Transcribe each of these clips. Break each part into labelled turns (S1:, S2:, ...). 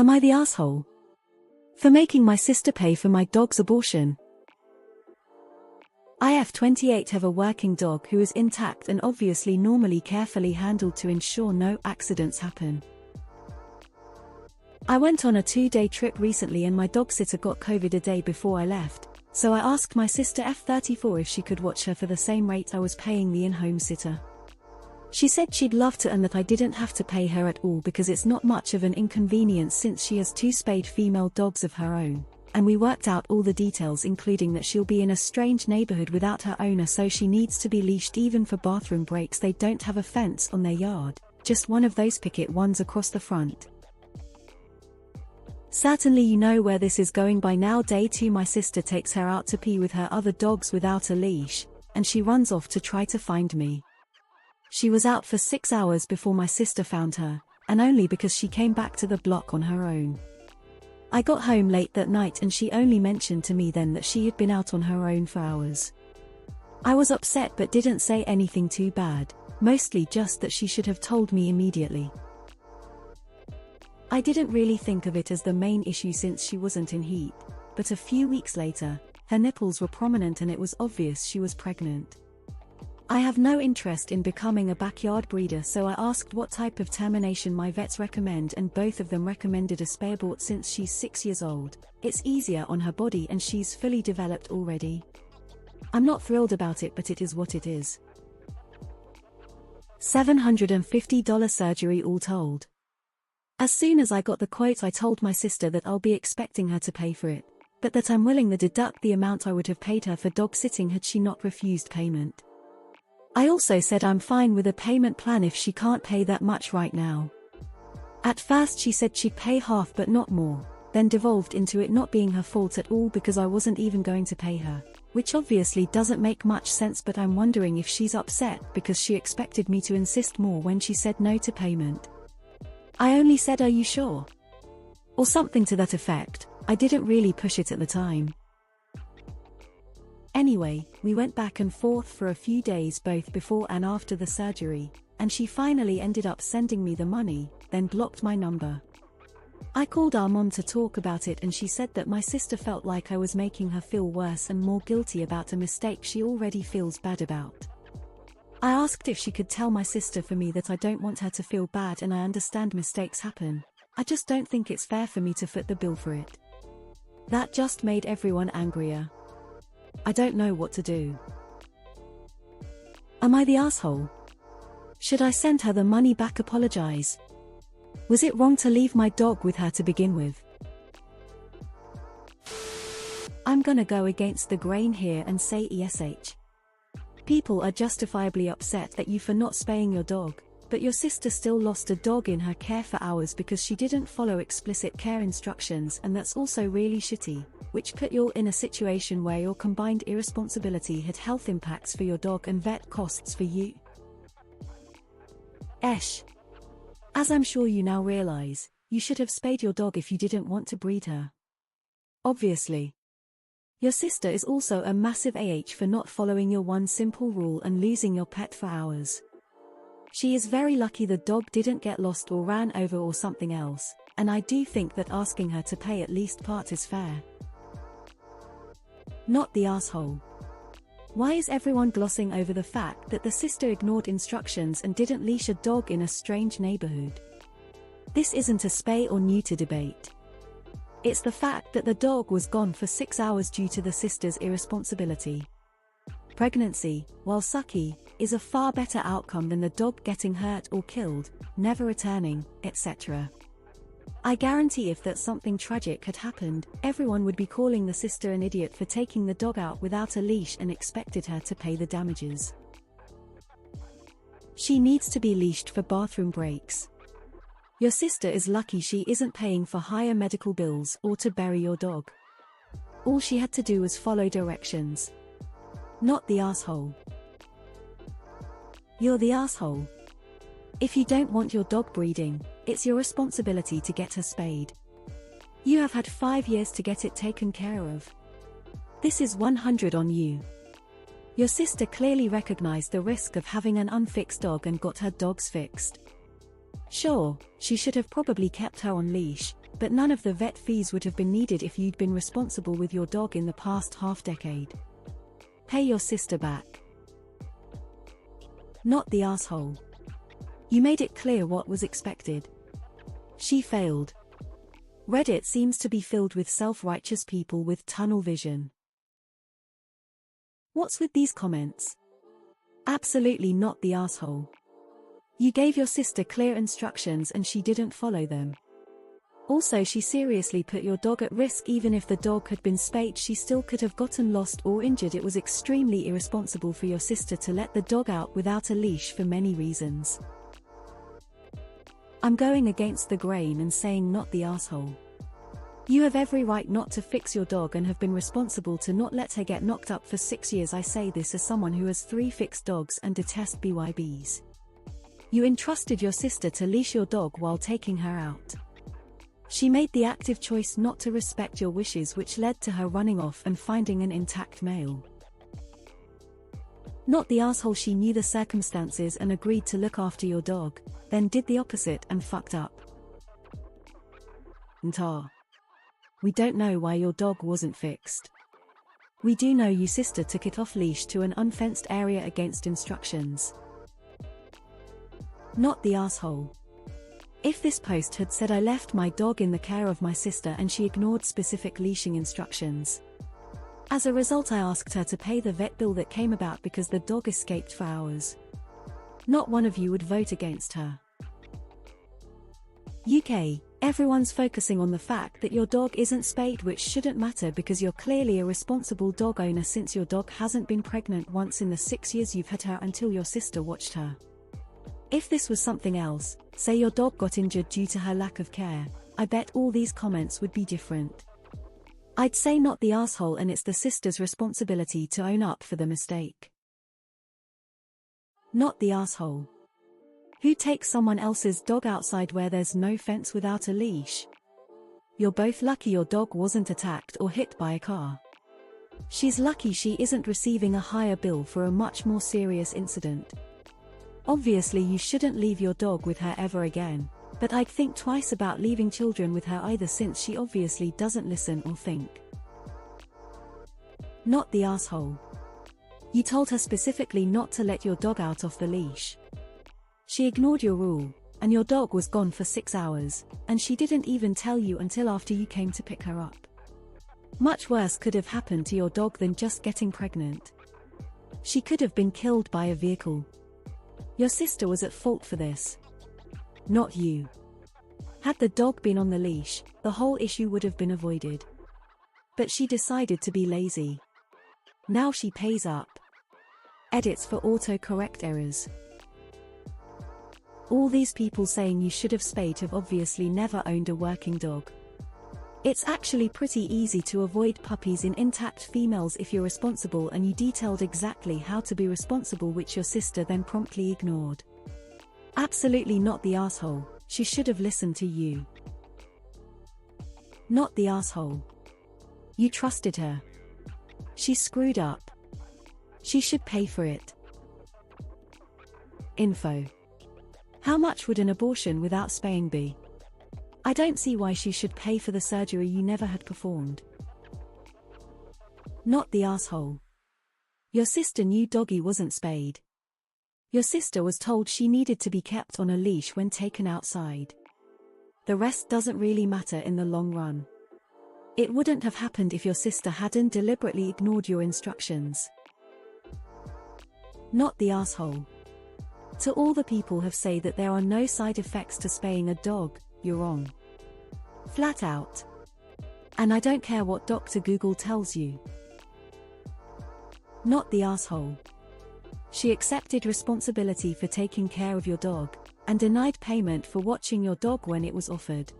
S1: Am I the asshole for making my sister pay for my dog's abortion? I have 28 have a working dog who is intact and obviously normally carefully handled to ensure no accidents happen. I went on a 2-day trip recently and my dog sitter got COVID a day before I left, so I asked my sister F34 if she could watch her for the same rate I was paying the in-home sitter. She said she'd love to and that I didn't have to pay her at all because it's not much of an inconvenience since she has 2 spayed female dogs of her own, and we worked out all the details including that she'll be in a strange neighborhood without her owner, so she needs to be leashed even for bathroom breaks. They don't have a fence on their yard, just one of those picket ones across the front. Certainly you know where this is going by now. Day 2 my sister takes her out to pee with her other dogs without a leash, and she runs off to try to find me. She was out for 6 hours before my sister found her, and only because she came back to the block on her own. I got home late that night and she only mentioned to me then that she had been out on her own for hours. I was upset but didn't say anything too bad, mostly just that she should have told me immediately. I didn't really think of it as the main issue since she wasn't in heat, but a few weeks later, her nipples were prominent and it was obvious she was pregnant. I have no interest in becoming a backyard breeder, so I asked what type of termination my vets recommend and both of them recommended a spay abort since she's 6 years old. It's easier on her body and she's fully developed already. I'm not thrilled about it, but it is what it is. $750 surgery all told. As soon as I got the quote I told my sister that I'll be expecting her to pay for it, but that I'm willing to deduct the amount I would have paid her for dog sitting had she not refused payment. I also said I'm fine with a payment plan if she can't pay that much right now. At first she said she'd pay half but not more, then devolved into it not being her fault at all because I wasn't even going to pay her, which obviously doesn't make much sense, but I'm wondering if she's upset because she expected me to insist more when she said no to payment. I only said, "Are you sure?" or something to that effect. I didn't really push it at the time. Anyway, we went back and forth for a few days both before and after the surgery, and she finally ended up sending me the money, then blocked my number. I called our mom to talk about it and she said that my sister felt like I was making her feel worse and more guilty about a mistake she already feels bad about. I asked if she could tell my sister for me that I don't want her to feel bad and I understand mistakes happen. I just don't think it's fair for me to foot the bill for it. That just made everyone angrier. I don't know what to do. Am I the asshole? Should I send her the money back, apologize? Was it wrong to leave my dog with her to begin with? I'm gonna go against the grain here and say ESH. People are justifiably upset at you for not spaying your dog, but your sister still lost a dog in her care for hours because she didn't follow explicit care instructions, and that's also really shitty, which put you in a situation where your combined irresponsibility had health impacts for your dog and vet costs for you. As I'm sure you now realize, you should have spayed your dog if you didn't want to breed her. Obviously. Your sister is also a massive AH for not following your one simple rule and losing your pet for hours. She is very lucky the dog didn't get lost or ran over or something else, and I do think that asking her to pay at least part is fair. Not the asshole. Why is everyone glossing over the fact that the sister ignored instructions and didn't leash a dog in a strange neighborhood? This isn't a spay or neuter debate. It's the fact that the dog was gone for 6 hours due to the sister's irresponsibility. Pregnancy, while sucky, is a far better outcome than the dog getting hurt or killed, never returning, etc. I guarantee if that something tragic had happened, everyone would be calling the sister an idiot for taking the dog out without a leash and expected her to pay the damages. She needs to be leashed for bathroom breaks. Your sister is lucky she isn't paying for higher medical bills or to bury your dog. All she had to do was follow directions. Not the asshole. You're the asshole. If you don't want your dog breeding, it's your responsibility to get her spayed. You have had 5 years to get it taken care of. This is 100 on you. Your sister clearly recognized the risk of having an unfixed dog and got her dogs fixed. Sure, she should have probably kept her on leash, but none of the vet fees would have been needed if you'd been responsible with your dog in the past half-decade. Pay your sister back. Not the asshole. You made it clear what was expected. She failed. Reddit seems to be filled with self-righteous people with tunnel vision. What's with these comments? Absolutely not the asshole. You gave your sister clear instructions and she didn't follow them. Also, she seriously put your dog at risk. Even if the dog had been spayed, she still could have gotten lost or injured. It was extremely irresponsible for your sister to let the dog out without a leash for many reasons. I'm going against the grain and saying not the asshole. You have every right not to fix your dog and have been responsible to not let her get knocked up for 6 years. I say this as someone who has 3 fixed dogs and detests BYBs. You entrusted your sister to leash your dog while taking her out. She made the active choice not to respect your wishes, which led to her running off and finding an intact male. Not the asshole. She knew the circumstances and agreed to look after your dog, then did the opposite and fucked up. We don't know why your dog wasn't fixed. We do know your sister took it off leash to an unfenced area against instructions. Not the asshole. If this post had said I left my dog in the care of my sister and she ignored specific leashing instructions. As a result, I asked her to pay the vet bill that came about because the dog escaped for hours. Not one of you would vote against her. UK, everyone's focusing on the fact that your dog isn't spayed, which shouldn't matter because you're clearly a responsible dog owner since your dog hasn't been pregnant once in the 6 years you've had her until your sister watched her. If this was something else, say your dog got injured due to her lack of care, I bet all these comments would be different. I'd say not the asshole, and it's the sister's responsibility to own up for the mistake. Not the asshole. Who takes someone else's dog outside where there's no fence without a leash? You're both lucky your dog wasn't attacked or hit by a car. She's lucky she isn't receiving a higher bill for a much more serious incident. Obviously you shouldn't leave your dog with her ever again, but I'd think twice about leaving children with her either, since she obviously doesn't listen or think. Not the asshole. You told her specifically not to let your dog out off the leash. She ignored your rule, and your dog was gone for 6 hours, and she didn't even tell you until after you came to pick her up. Much worse could have happened to your dog than just getting pregnant. She could have been killed by a vehicle. Your sister was at fault for this. Not you. Had the dog been on the leash, the whole issue would have been avoided. But she decided to be lazy. Now she pays up. Edits for autocorrect errors. All these people saying you should have spayed have obviously never owned a working dog. It's actually pretty easy to avoid puppies in intact females if you're responsible, and you detailed exactly how to be responsible, which your sister then promptly ignored. Absolutely not the asshole. She should have listened to you. Not the asshole. You trusted her. She screwed up. She should pay for it. Info. How much would an abortion without spaying be? I don't see why she should pay for the surgery you never had performed. Not the asshole. Your sister knew doggy wasn't spayed. Your sister was told she needed to be kept on a leash when taken outside. The rest doesn't really matter in the long run. It wouldn't have happened if your sister hadn't deliberately ignored your instructions. Not the asshole. To all the people who say that there are no side effects to spaying a dog, you're wrong. Flat out. And I don't care what Dr. Google tells you. Not the asshole. She accepted responsibility for taking care of your dog, and denied payment for watching your dog when it was offered.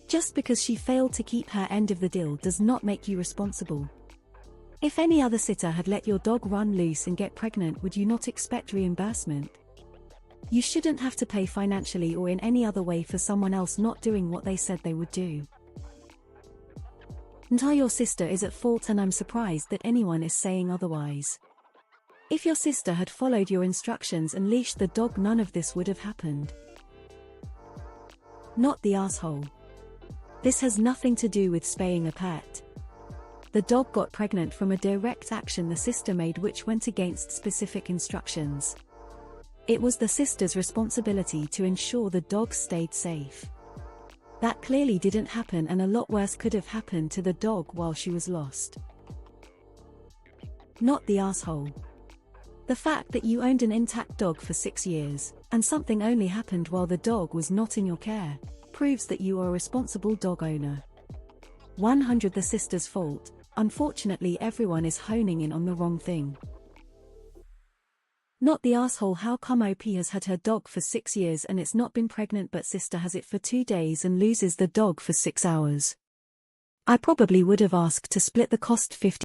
S1: Just because she failed to keep her end of the deal does not make you responsible. If any other sitter had let your dog run loose and get pregnant, would you not expect reimbursement? You shouldn't have to pay financially or in any other way for someone else not doing what they said they would do. Your sister is at fault, and I'm surprised that anyone is saying otherwise. If your sister had followed your instructions and leashed the dog, none of this would have happened. Not the asshole. This has nothing to do with spaying a pet. The dog got pregnant from a direct action the sister made which went against specific instructions. It was the sister's responsibility to ensure the dog stayed safe. That clearly didn't happen, and a lot worse could have happened to the dog while she was lost. Not the asshole. The fact that you owned an intact dog for 6 years, and something only happened while the dog was not in your care, proves that you are a responsible dog owner. 100 The sister's fault. Unfortunately, everyone is honing in on the wrong thing. Not the asshole. How come OP has had her dog for 6 years and it's not been pregnant, but sister has it for 2 days and loses the dog for 6 hours? I probably would have asked to split the cost 50.